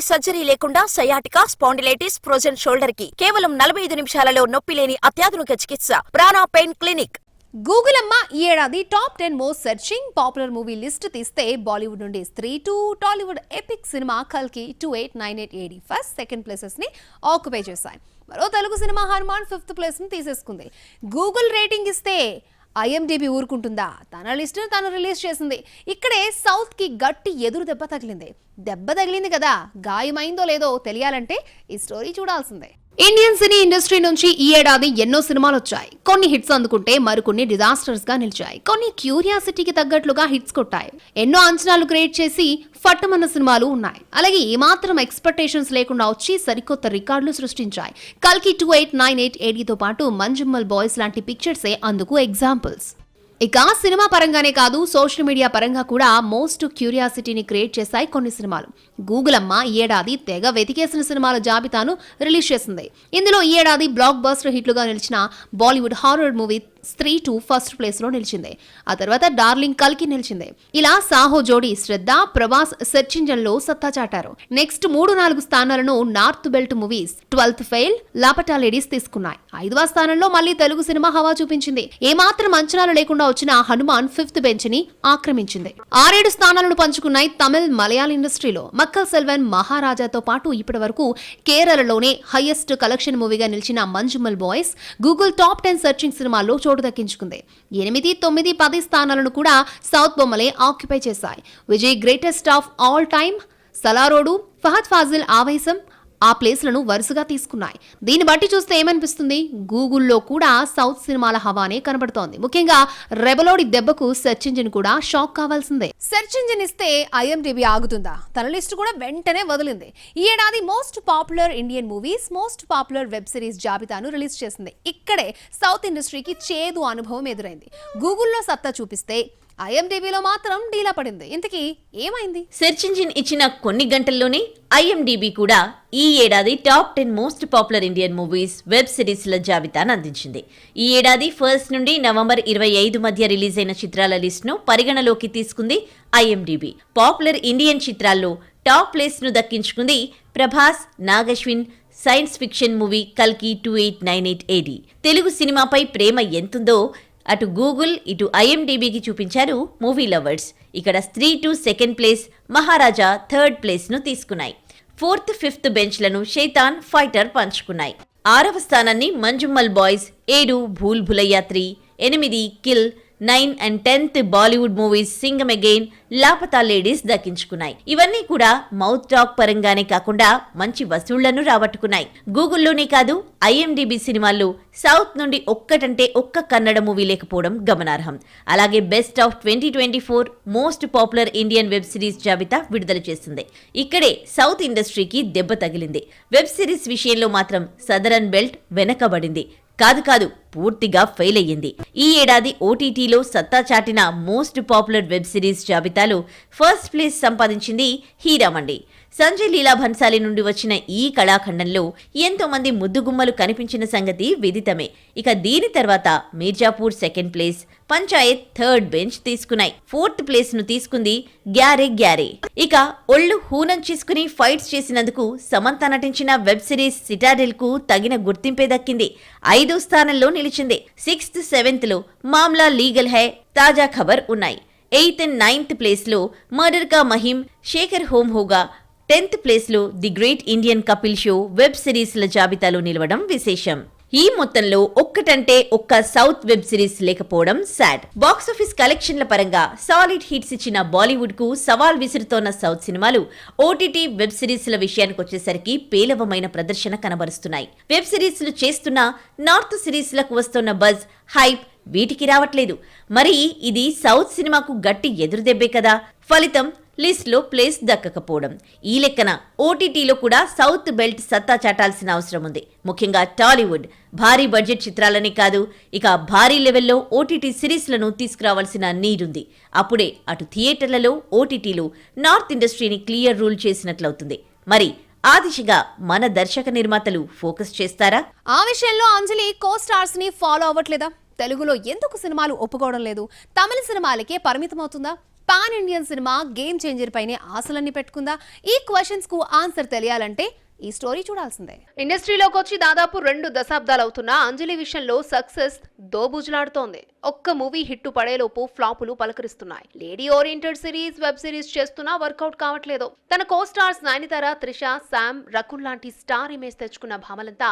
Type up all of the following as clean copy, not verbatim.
Surgery లేకుండా sciatica, spondylitis, frozen shoulder కి కేవలం 45 నిమిషాలలో నొప్పి లేని అత్యాధునిక చికిత్స ప్రాణ పెయిన్ క్లినిక్. గూగుల్ అమ్మ ఈ ఏడాది top 10 most searching popular movie list తీస్తే బాలీవుడ్ నుండి స్త్రీ 2, టాలీవుడ్ ఎపిక్ సినిమా కల్కి 2898 AD ఫస్ట్, సెకండ్ ప్లేసెస్ ని ఆక్యుపై చేశాయి. మరో Telugu cinema Hanuman 5th place ని తీసేసుకుంది. గూగుల్ రేటింగ్ ఇస్తే IMDb ఊరుకుంటుందా? తన లిస్ట్ ను తాను రిలీజ్ చేసింది. ఇక్కడే సౌత్ కి గట్టి ఎదురు దెబ్బ తగిలింది కదా, గాయమైందో లేదో తెలియాలంటే ఈ స్టోరీ చూడాల్సిందే. ఇండియన్ సినీ ఇండస్ట్రీ నుంచి ఈ ఏడాది ఎన్నో సినిమాలు వచ్చాయి. కొన్ని హిట్స్ అందుకుంటే మరికొన్ని డిజాస్టర్స్ గా నిలిచాయి. కొన్ని క్యూరియాసిటీకి తగ్గట్లుగా హిట్స్ కొట్టాయి. ఎన్నో అంచనాలు క్రియేట్ చేసి ఫట్టమన్న సినిమాలు ఉన్నాయి. అలాగే ఏమాత్రం ఎక్స్పెక్టేషన్స్ లేకుండా వచ్చి సరికొత్త రికార్డులు సృష్టించాయి. కల్కి 2898 AD తో పాటు మంజుమ్మల్ బాయ్స్ లాంటి పిక్చర్సే అందుకు ఎగ్జాంపుల్స్. ఇక సినిమా పరంగానే కాదు, సోషల్ మీడియా పరంగా కూడా మోస్ట్ క్యూరియాసిటీని క్రియేట్ చేశాయి కొన్ని సినిమాలు. గూగుల్ అమ్మ ఈ ఏడాది తెగ వెతికేసిన సినిమాల జాబితాను రిలీజ్ చేసింది. ఇందులో ఈ ఏడాది బ్లాక్ బస్టర్ హిట్లుగా నిలిచిన బాలీవుడ్ హారర్ మూవీ స్త్రీ 2 ఫస్ట్ ప్లేస్ లో నిలిచింది. ఆ తర్వాత డార్లింగ్ కల్కి నిలిచింది. ఇలా సాహో జోడీ శ్రద్ధ, ప్రభాస్ సెర్చ్ ఇంజన్ లో సత్తా చాటారు. నెక్స్ట్ 3-4 స్థానాలను north belt movies 12th fail, Laapataa ladies తీసుకున్నాయి. 5వ స్థానంలో మళ్లీ తెలుగు సినిమా హవా చూపించింది. ఏమాత్రం అంచనాలు లేకుండా వచ్చిన హనుమాన్ 5th బెంచ్ ని ఆక్రమించింది. 6-7 స్థానాలను పంచుకున్నాయి తమిళ్, మలయాళ ఇండస్ట్రీలో. మక్కల్ సెల్వన్, మహారాజాతో పాటు ఇప్పటి వరకు కేరళలోనే హైయెస్ట్ కలెక్షన్ మూవీగా నిలిచిన Manjummel boys Google top 10 searching సినిమాల్లో దక్కించుకుంది. 8, 9, 10 స్థానాలను కూడా సౌత్ బొమ్మలే ఆక్యుపై చేశాయి. Vijay greatest of all time, సలారోడు, ఫహద్ ఫాజిల్ ఆవేశం ఆ ప్లేస్లను వరుసగా తీసుకున్నాయి. దీన్ని బట్టి చూస్తే ఏమనిపిస్తుంది? గూగుల్లో కూడా సౌత్ సినిమాల హవానే కనబడుతోంది. ముఖ్యంగా రెబలోడి దెబ్బకు సెర్చ్ ఇంజిన్ కూడా షాక్ కావాల్సిందే. సెర్చ్ ఇంజిన్ ఇస్తే IMDb ఆగుతుందా? తన లిస్ట్ కూడా వెంటనే వదిలింది. ఈ ఏడాది most popular Indian movies, most popular web series జాబితాను రిలీజ్ చేసింది. ఇక్కడే సౌత్ ఇండస్ట్రీకి చేదు అనుభవం ఎదురైంది. గూగుల్లో సత్తా చూపిస్తే IMDbలో మాత్రం డీలా పడింది. ఇంతకీ ఏమైంది? సెర్చ్ ఇంజిన్ ఇచ్చిన కొన్ని గంటల్లోనే IMDb కూడా ఈ ఏడాది top 10 most popular Indian movies, web సిరీస్ల జాబితాను అందించింది. ఈ ఏడాది 1 నుండి నవంబర్ 25 మధ్య రిలీజ్ అయిన చిత్రాల లిస్టును పరిగణలోకి తీసుకుంది IMDb. పాపులర్ ఇండియన్ చిత్రాల్లో టాప్ ప్లేస్ ను దక్కించుకుంది Prabhas, Nag Ashwin science fiction movie కల్కి 2898 AD. తెలుగు సినిమాపై ప్రేమ ఎంతుందో అటు గూగుల్, ఇటు IMDbకి చూపించారు మూవీ లవర్స్. ఇక్కడ స్త్రీ 2 సెకండ్ ప్లేస్, మహారాజా థర్డ్ ప్లేస్ ను తీసుకున్నాయి. 4th, 5th బెంచ్లను షైతాన్, ఫైటర్ పంచుకున్నాయి. 6వ స్థానాన్ని Manjummel boys, 7 Bhool Bhulaiyaa 3, 8 kill, 9 and 10th Bollywood movies Singham again, Laapataa ladies దక్కించుకున్నాయి. ఇవన్నీ కూడా మౌత్ టాక్ పరంగానే కాకుండా మంచి వసూళ్లను రాబట్టుకున్నాయి. గూగుల్లోనే కాదు, IMDb సినిమాల్లో సౌత్ నుండి ఒక్కటంటే ఒక్క కన్నడ మూవీ లేకపోవడం గమనార్హం. అలాగే best of 2024 most popular Indian web series జాబితా విడుదల చేసింది. ఇక్కడే సౌత్ ఇండస్ట్రీకి దెబ్బ తగిలింది. వెబ్ సిరీస్ విషయంలో మాత్రం సదరన్ బెల్ట్ వెనకబడింది. కాదు పూర్తిగా ఫెయిల్ అయ్యింది. ఈ ఏడాది OTTలో సత్తా చాటిన మోస్ట్ పాపులర్ వెబ్ సిరీస్ జాబితాలో ఫస్ట్ ప్లేస్ సంపాదించింది హీరామండి. సంజయ్ లీలా భన్సాలి నుండి వచ్చిన ఈ కళాఖండంలో ఎంతో మంది ముద్దుగుమ్మలు కనిపించిన సంగతి విదితమే. ఇక దీని తర్వాత Mirzapur second place, Panchayat third bench తీసుకున్నాయి. 4th ప్లేస్ ను తీసుకుంది గ్యారే. ఇక ఒళ్ళు హూనం చేసుకుని ఫైట్స్ చేసినందుకు సమంత నటించిన వెబ్ సిరీస్ సిటాడెల్ కు తగిన గుర్తింపే దక్కింది. 5వ స్థానంలో నిలిచింది. 6th, 7th లో మామ్లా లీగల్ హై, తాజా ఖబర్ ఉన్నాయి. 8th and 9th ప్లేస్ లో మర్డర్ కా మహిమ్, శేఖర్ హోమ్ హోగా, 10th ప్లేస్ లో the great Indian Kapil show web సిరీస్ల జాబితాలో నిలవడం విశేషం. ఈ మొత్తంలో ఒక్కటంటే ఒక్క సౌత్ వెబ్ సిరీస్ లేకపోవడం సాడ్. బాక్సాఫీస్ కలెక్షన్ల పరంగా సాలిడ్ హిట్స్ ఇచ్చిన బాలీవుడ్ కు సవాల్ విసురుతోన్న సౌత్ సినిమాలు OTT వెబ్ సిరీస్ల విషయానికి వచ్చేసరికి పేలవమైన ప్రదర్శన కనబరుస్తున్నాయి. వెబ్ సిరీస్లు చేస్తున్న నార్త్ సిరీస్లకు వస్తున్న బజ్, హైప్ వీటికి రావట్లేదు. మరి ఇది సౌత్ సినిమాకు గట్టి ఎదురుదెబ్బే కదా. ఫలితం లిస్ట్ లో ప్లేస్ దక్కకపోవడం. ఈ లెక్కన OTTలో కూడా సౌత్ బెల్ట్ సత్తా చాటాల్సిన అవసరం ఉంది. ముఖ్యంగా టాలీవుడ్ భారీ బడ్జెట్ చిత్రాలనే కాదు, ఇక భారీ లెవెల్లో OTT సిరీస్లను తీసుకురావాల్సిన నీడుంది. అప్పుడే అటు థియేటర్లలో, OTTలో నార్త్ ఇండస్ట్రీని క్లియర్ రూల్ చేసినట్లవుతుంది. మరి ఆ దిశగా మన దర్శక నిర్మాతలు ఫోకస్ చేస్తారా? ఆ విషయంలో అంజలి కో స్టార్స్ ని ఫాలో అవ్వట్లేదా? తెలుగులో ఎందుకు సినిమాలు ఒప్పుకోవడం లేదు? తమిళ సినిమాలకే పరిమితమవుతుందా? పాన్ ఇండియన్ సినిమా గేమ్ చేంజర్ పైనే ఆశలన్నీ పెట్టుకుందా? ఈ క్వశ్చన్స్ కు ఆన్సర్ తెలియాలంటే ఈ స్టోరీ చూడాల్సిందే. ఇండస్ట్రీలోకి వచ్చి దాదాపు 2 దశాబ్దాలు అవుతున్న అంజలి విషయంలో సక్సెస్ దోబూజులాడుతోంది. ఒక్క మూవీ హిట్ పడేలోపు ఫ్లాపులు పలకరిస్తున్నాయి. Lady oriented series, web series చేస్తున్నా వర్కౌట్ కావట్లేదు. తన కో స్టార్స్ నయనతార, త్రిష, శామ్, రకుల్ లాంటి స్టార్ ఇమేజ్ తెచ్చుకున్న భామలంతా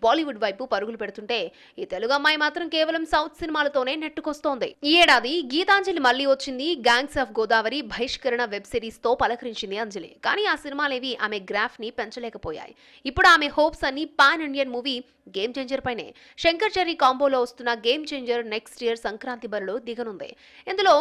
బాలీవుడ్ వైపు పరుగులు పెడుతుంటే ఈ తెలుగు అమ్మాయి మాత్రం కేవలం సౌత్ సినిమాలతోనే నెట్టుకొస్తోంది. ఈ ఏడాది గీతాంజలి మళ్లీ వచ్చింది. గ్యాంగ్స్ ఆఫ్ గోదావరి బహిష్కరణ వెబ్ సిరీస్ తో పలకరించింది అంజలి. కానీ ఆ సినిమాలేవి ఆమె గ్రాఫ్ ని పెంచలేకపోయాయి. ఇప్పుడు ఆమె హోప్స్ అన్ని pan Indian movie game changer పైనే. శంకర్ చెర్రీ కాంబోలో వస్తున్న game changer next year Sankranti బరిలో దిగనుంది. ఇందులో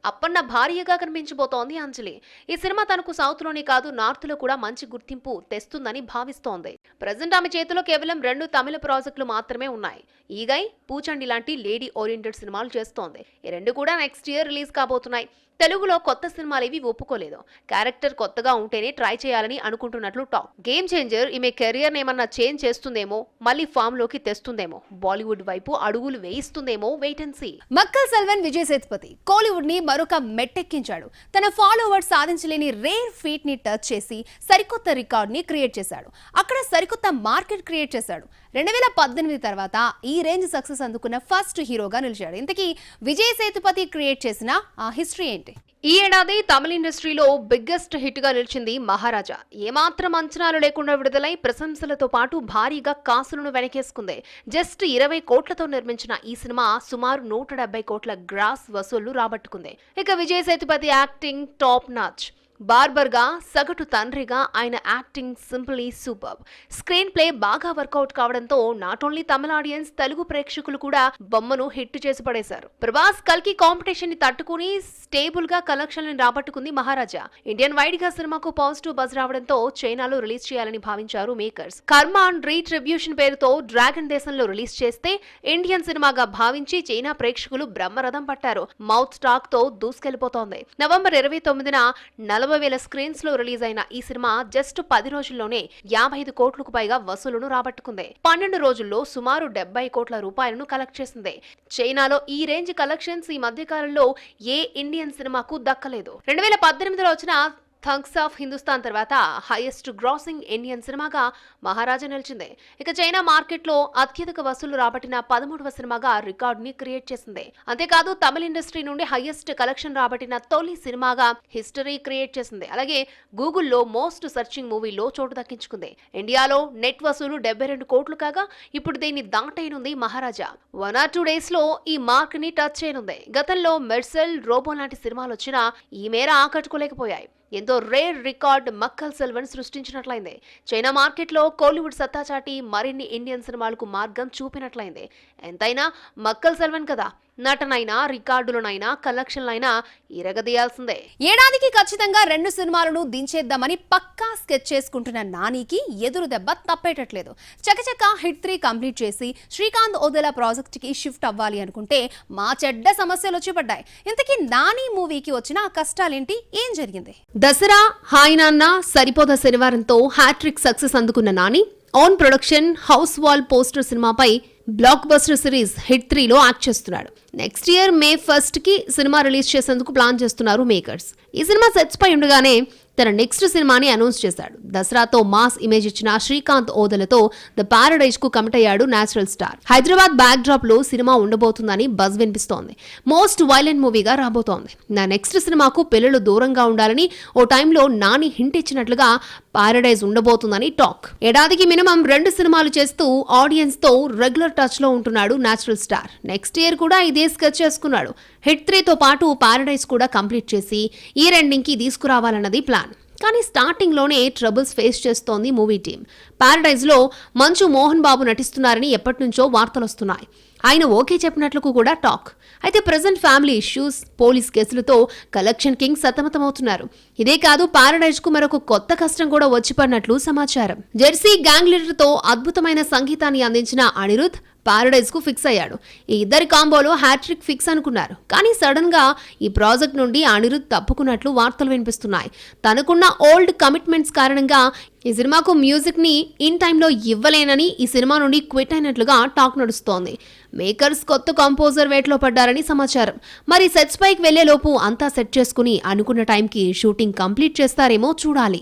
అప్పన్న భార్యగా కనిపించబోతోంది అంజలి. ఈ సినిమా తనకు సౌత్ లోనే కాదు నార్త్ లో కూడా మంచి గుర్తింపు తెస్తుందని భావిస్తోంది. ప్రజెంట్ ఆమె చేతిలో కేవలం 2 తమిళ ప్రాజెక్టులు మాత్రమే ఉన్నాయి. ఈగై, పూచండి లాంటి లేడీ ఓరియంటెడ్ సినిమాలు చేస్తోంది. ఈ 2 కూడా నెక్స్ట్ ఇయర్ రిలీజ్ కాబోతున్నాయి. తెలుగులో కొత్త సినిమాలేవి ఒప్పుకోలేదు. క్యారెక్టర్ కొత్తగా ఉంటేనే ట్రై చేయాలని అనుకుంటున్నట్లు టాక్. గేమ్ చేంజర్ ఈమె కెరియర్ ఏమన్నా చేంజ్ చేస్తుందేమో, మళ్ళీ ఫామ్ లోకి తెస్తుందేమో, బాలీవుడ్ వైపు అడుగులు వేయిస్తుందేమో, wait and see. Makkal Selvan Vijay Sethupathi Kollywood ని మరొక మెట్టెక్కించాడు. తన ఫాలోవర్స్ సాధించలేని రేర్ ఫీట్ ని టచ్ చేసి సరికొత్త రికార్డ్ ని క్రియేట్ చేశాడు. అక్కడ సరికొత్త మార్కెట్ క్రియేట్ చేశాడు. 2018 తర్వాత ఈ రేంజ్ సక్సెస్ అందుకున్న ఫస్ట్ హీరోగా నిలిచాడు. ఇంతకీ విజయ్ సేతుపతి క్రియేట్ చేసిన ఆ హిస్టరీ ఏంటి? ఈ ఏడాది తమిళ ఇండస్ట్రీలో బిగ్గెస్ట్ హిట్ గా నిలిచింది మహారాజా. ఏమాత్రం అంచనాలు లేకుండా విడుదలై ప్రశంసలతో పాటు భారీగా కాసులను వెనకేసుకుంది. జస్ట్ 20 కోట్లతో నిర్మించిన ఈ సినిమా సుమారు 170 కోట్ల గ్రాస్ వసూళ్లు రాబట్టుకుంది. ఇక Vijay Sethupathi acting top notch. Barber గా, సగటు తండ్రిగా ఆయన acting simply super. Screen play బాగా వర్కౌట్ కావడంతో not only Tamil audience, Telugu ప్రేక్షకులు కూడా బొమ్మను హిట్ చేసి పడేశారు. ప్రభాస్ కల్కి కాంపిటీషన్ ని తట్టుకుని స్టేబుల్ గా కలెక్షన్లను రాబట్టుకుంది మహారాజా. ఇండియన్ వైడ్ గా సినిమాకు పాజిటివ్ బజ్ రావడంతో చైనాలో రిలీజ్ చేయాలని భావించారు మేకర్స్. కర్మాన్ రీట్రిబ్యూషన్ పేరుతో డ్రాగన్ దేశంలో రిలీజ్ చేస్తే ఇండియన్ సినిమాగా భావించి చైనా ప్రేక్షకులు బ్రహ్మరథం పట్టారు. మౌత్ టాక్ తో దూసుకెళ్లిపోతోంది. నవంబర్ 29న 40,000 స్క్రీన్స్ లో రిలీజ్ అయిన ఈ సినిమా జస్ట్ 10 రోజుల్లోనే 55 కోట్లకు పైగా వసూలును రాబట్టుకుంది. 12 రోజుల్లో సుమారు 70 కోట్ల రూపాయలను కలెక్ట్ చేసింది. చైనాలో ఈ రేంజ్ కలెక్షన్స్ ఈ మధ్య కాలంలో ఏ ఇండియన్ సినిమాకు దక్కలేదు. 2018లో వచ్చిన థగ్స్ ఆఫ్ హిందుస్థాన్ తర్వాత హైయెస్ట్ గ్రాసింగ్ ఇండియన్ సినిమాగా మహారాజా నిలిచింది. ఇక చైనా మార్కెట్లో అత్యధిక వసూలు రాబట్టిన 13వ సినిమాగా రికార్డ్ ని క్రియేట్ చేసింది. అంతేకాదు తమిళ ఇండస్ట్రీ నుండి హైయెస్ట్ కలెక్షన్ రాబట్టిన తొలి సినిమాగా హిస్టరీ క్రియేట్ చేసింది. అలాగే గూగుల్లో మోస్ట్ సర్చింగ్ మూవీలో చోటు దక్కించుకుంది. ఇండియాలో నెట్ వసూలు 72 కోట్లు కాగా ఇప్పుడు దీన్ని దాటైనుంది మహారాజా. 1 or 2 డేస్ లో ఈ మార్క్ ని టచ్ చేయనుంది. గతంలో మెర్సెల్, రోబో లాంటి సినిమాలు వచ్చినా ఈ మేర ఆకట్టుకోలేకపోయాయి. ఎంతో రేర్ రికార్డ్ మక్కల్ సెల్వన్ సృష్టించినట్లయింది. చైనా మార్కెట్లో కోలీవుడ్ సత్తా చాటి మరిన్ని ఇండియన్ సినిమాలకు మార్గం చూపినట్లయింది. ఎంతైనా మక్కల్ సెల్వన్ కదా, నటనైనా, రికార్డులనైనా, కలెక్షన్లైనా ఇరగదీయాల్సిందే. ఏడాదికి ఖచ్చితంగా 2 సినిమాలను దించేద్దామని పక్కా స్కెచ్ చేసుకుంటున్న నానికి ఎదురు దెబ్బ తప్పేటట్లేదు. చకచక హిట్ 3 కంప్లీట్ చేసి శ్రీకాంత్ ఓదెలా ప్రాజెక్ట్ కి షిఫ్ట్ అవ్వాలి అనుకుంటే మా చెడ్డ సమస్యలు వచ్చి పడ్డాయి. ఇంతకీ నాని మూవీకి వచ్చిన ఆ కష్టాలేంటి? ఏం జరిగింది? దసరా, హాయ్ నాన్న, సరిపోద శనివారంతో హ్యాట్రిక్ సక్సెస్ అందుకున్న Nani own production house wall poster సినిమాపై బ్లాక్ బస్టర్ సిరీస్ హిట్ 3లో యాక్ట్ చేస్తున్నాడు. నెక్స్ట్ ఇయర్ May 1st కి సినిమా రిలీజ్ చేసేందుకు ప్లాన్ చేస్తున్నారు మేకర్స్. ఈ సినిమా సెట్స్ పై ఉండగానే తన నెక్స్ట్ సినిమాని అనౌన్స్ చేశాడు. దసరాతో మాస్ ఇమేజ్ ఇచ్చిన శ్రీకాంత్ ఓదెలతో ద పారడైజ్ కు కమిట్ అయ్యాడు natural star. Hyderabad back drop లో సినిమా ఉండబోతుందని బజ్ వినిపిస్తోంది. మోస్ట్ వైలెంట్ మూవీగా రాబోతోంది. నా నెక్స్ట్ సినిమాకు పిల్లలు దూరంగా ఉండాలని ఓ టైంలో నాని హింట్ ఇచ్చినట్లుగా పారడైజ్ ఉండబోతుందని టాక్. ఏడాదికి మినిమం 2 సినిమాలు చేస్తూ ఆడియన్స్ తో రెగ్యులర్ టచ్ లో ఉంటున్నాడు నేచురల్ స్టార్. నెక్స్ట్ ఇయర్ కూడా ఇదే స్కెచ్ చేసుకున్నాడు. హిట్ 3తో పాటు పారడైజ్ కూడా కంప్లీట్ చేసి ఈ రెండింగ్ కి తీసుకురావాలన్నది ప్లాన్. కానీ స్టార్టింగ్ లోనే ట్రబుల్స్ ఫేస్ చేస్తోంది మూవీ టీం. పారడైజ్ లో మంచు మోహన్ బాబు నటిస్తున్నారని ఎప్పటి నుంచో వార్తలు వస్తున్నాయి. ఆయన ఓకే చెప్పినట్లు కూడా టాక్. అయితే ప్రెజెంట్ ఫ్యామిలీ ఇష్యూస్, పోలీస్ కేసులతో కలెక్షన్ కింగ్ సతమతమవుతున్నారు. ఇదే కాదు, పారడైజ్ కు మరొక కొత్త కష్టం కూడా వచ్చిపడినట్లు సమాచారం. జెర్సీ గ్యాంగ్ లీడర్ తో అద్భుతమైన సంగీతాన్ని అందించిన అనిరుద్ పారడైజ్ కు ఫిక్స్ అయ్యాడు. ఈ ఇద్దరి కాంబోలో హ్యాట్రిక్ ఫిక్స్ అనుకున్నారు. కానీ సడన్ గా ఈ ప్రాజెక్ట్ నుండి అనిరుద్ తప్పుకున్నట్లు వార్తలు వినిపిస్తున్నాయి. తనకున్న ఓల్డ్ కమిట్మెంట్స్ కారణంగా ఈ సినిమాకు మ్యూజిక్ ని ఇన్ టైంలో ఇవ్వలేనని ఈ సినిమా నుండి క్విట్ అయినట్లుగా టాక్ నడుస్తోంది. మేకర్స్ కొత్త కంపోజర్ వేట్లో పడ్డారని సమాచారం. మరి సెట్స్ పైకి వెళ్లే లోపు అంతా సెట్ చేసుకుని అనుకున్న టైంకి షూటింగ్ కంప్లీట్ చేస్తారేమో చూడాలి.